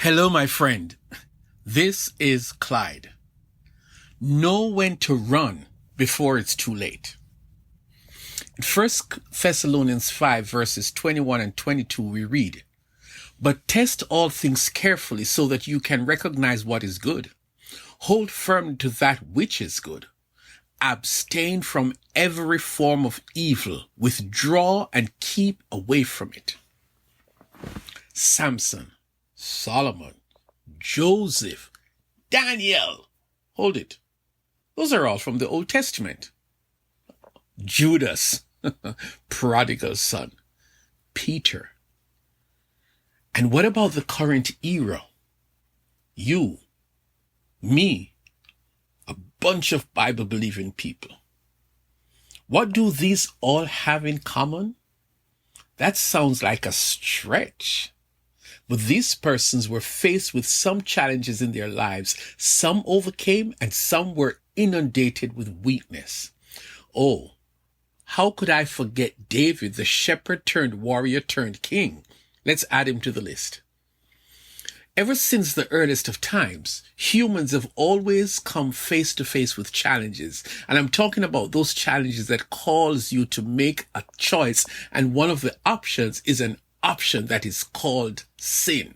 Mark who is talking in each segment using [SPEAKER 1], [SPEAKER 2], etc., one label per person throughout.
[SPEAKER 1] Hello, my friend. This is Clyde. Know when to run before it's too late. In 1 Thessalonians 5 verses 21 and 22 we read, "But test all things carefully so that you can recognize what is good. Hold firm to that which is good. Abstain from every form of evil. Withdraw and keep away from it." Samson, Solomon, Joseph, Daniel. Hold it. Those are all from the Old Testament. Judas, prodigal son, Peter. And what about the current era? You, me, a bunch of Bible-believing people. What do these all have in common? That sounds like a stretch. But these persons were faced with some challenges in their lives. Some overcame and some were inundated with weakness. Oh, how could I forget David, the shepherd turned warrior turned king? Let's add him to the list. Ever since the earliest of times, humans have always come face to face with challenges. And I'm talking about those challenges that cause you to make a choice. And one of the options is an option that is called sin.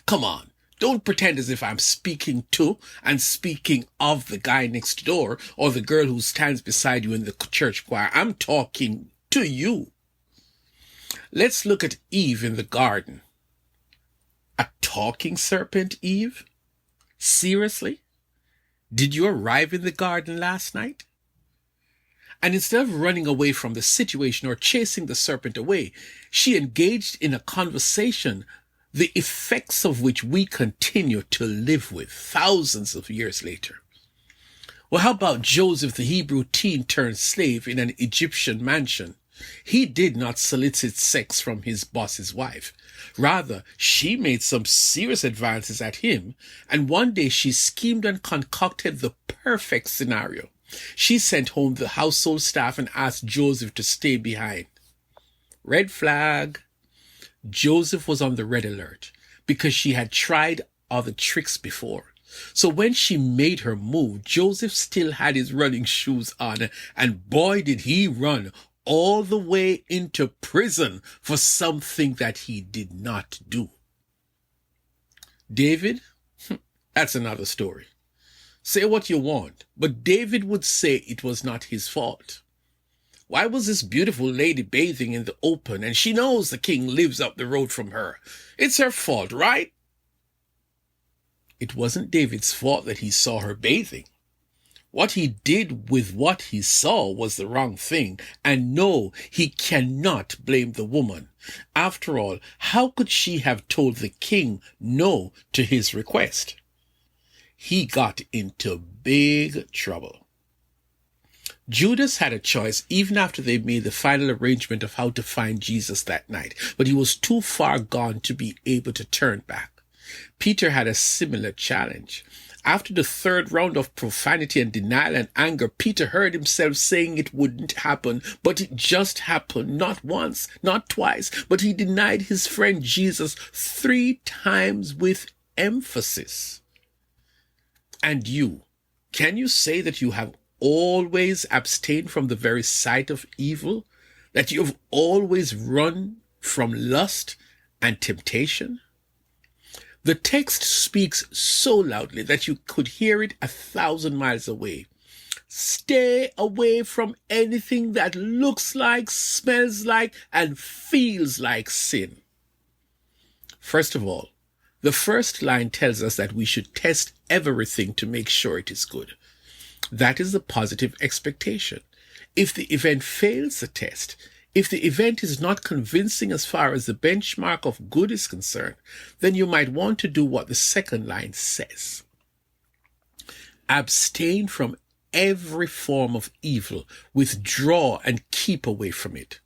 [SPEAKER 1] Come on, don't pretend as if I'm speaking to and speaking of the guy next door or the girl who stands beside you in the church choir. I'm talking to you. Let's look at Eve in the garden. A talking serpent, Eve? Seriously? Did you arrive in the garden last night? And instead of running away from the situation or chasing the serpent away, she engaged in a conversation, the effects of which we continue to live with thousands of years later. Well, how about Joseph, the Hebrew teen turned slave in an Egyptian mansion? He did not solicit sex from his boss's wife. Rather, she made some serious advances at him, and one day she schemed and concocted the perfect scenario. She sent home the household staff and asked Joseph to stay behind. Red flag. Joseph was on the red alert because she had tried other tricks before. So when she made her move, Joseph still had his running shoes on, and boy did he run all the way into prison for something that he did not do. David? That's another story. Say what you want, but David would say it was not his fault. Why was this beautiful lady bathing in the open and she knows the king lives up the road from her? It's her fault, right? It wasn't David's fault that he saw her bathing. What he did with what he saw was the wrong thing, and no, he cannot blame the woman. After all, how could she have told the king no to his request? He got into big trouble. Judas had a choice even after they made the final arrangement of how to find Jesus that night, but he was too far gone to be able to turn back. Peter had a similar challenge. After the third round of profanity and denial and anger, Peter heard himself saying it wouldn't happen, but it just happened, not once, not twice, but he denied his friend Jesus 3 times with emphasis. And you, can you say that you have always abstained from the very sight of evil? That you have always run from lust and temptation? The text speaks so loudly that you could hear it 1,000 miles away. Stay away from anything that looks like, smells like, and feels like sin. First of all, the first line tells us that we should test everything to make sure it is good. That is the positive expectation. If the event fails the test, if the event is not convincing as far as the benchmark of good is concerned, then you might want to do what the second line says. Abstain from every form of evil. Withdraw and keep away from it.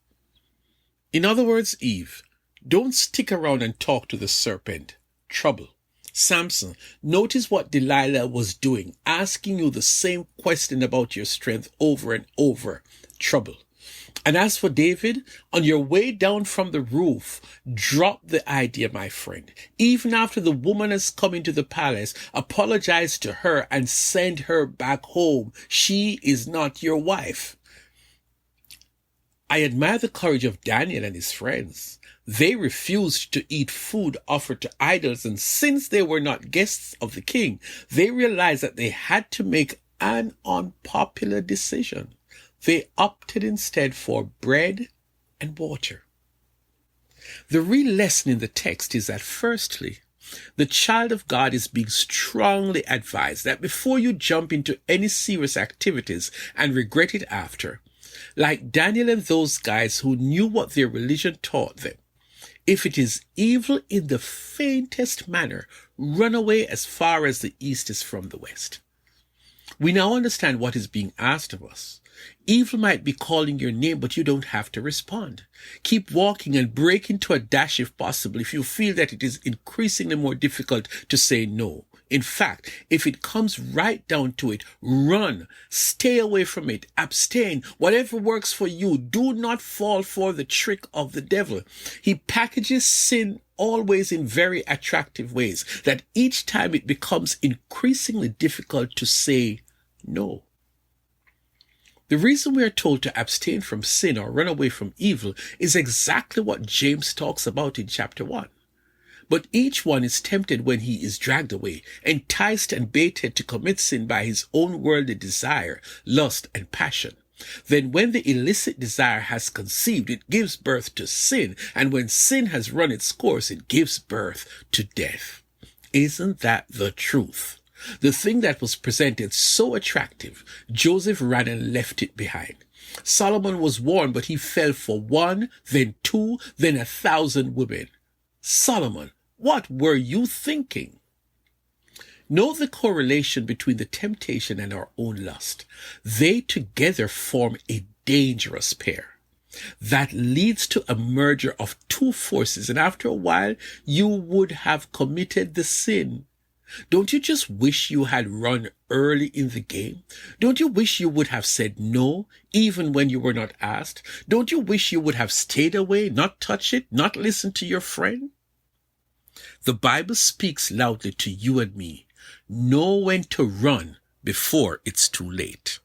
[SPEAKER 1] In other words, Eve, don't stick around and talk to the serpent. Trouble. Samson, notice what Delilah was doing, asking you the same question about your strength over and over. Trouble. And as for David, on your way down from the roof, drop the idea, my friend. Even after the woman has come into the palace, apologize to her and send her back home. She is not your wife. I admire the courage of Daniel and his friends. They refused to eat food offered to idols, and since they were not guests of the king, they realized that they had to make an unpopular decision. They opted instead for bread and water. The real lesson in the text is that, firstly, the child of God is being strongly advised that before you jump into any serious activities and regret it after, like Daniel and those guys who knew what their religion taught them, if it is evil in the faintest manner, run away as far as the east is from the west. We now understand what is being asked of us. Evil might be calling your name, but you don't have to respond. Keep walking and break into a dash if possible if you feel that it is increasingly more difficult to say no. In fact, if it comes right down to it, run, stay away from it, abstain, whatever works for you. Do not fall for the trick of the devil. He packages sin always in very attractive ways that each time it becomes increasingly difficult to say no. The reason we are told to abstain from sin or run away from evil is exactly what James talks about in chapter 1. But each one is tempted when he is dragged away, enticed and baited to commit sin by his own worldly desire, lust, and passion. Then when the illicit desire has conceived, it gives birth to sin, and when sin has run its course, it gives birth to death. Isn't that the truth? The thing that was presented so attractive, Joseph ran and left it behind. Solomon was warned, but he fell for one, then two, then 1,000 women. Solomon, what were you thinking? Note the correlation between the temptation and our own lust. They together form a dangerous pair. That leads to a merger of two forces, and after a while, you would have committed the sin. Don't you just wish you had run early in the game? Don't you wish you would have said no, even when you were not asked? Don't you wish you would have stayed away, not touched it, not listened to your friend? The Bible speaks loudly to you and me. Know when to run before it's too late.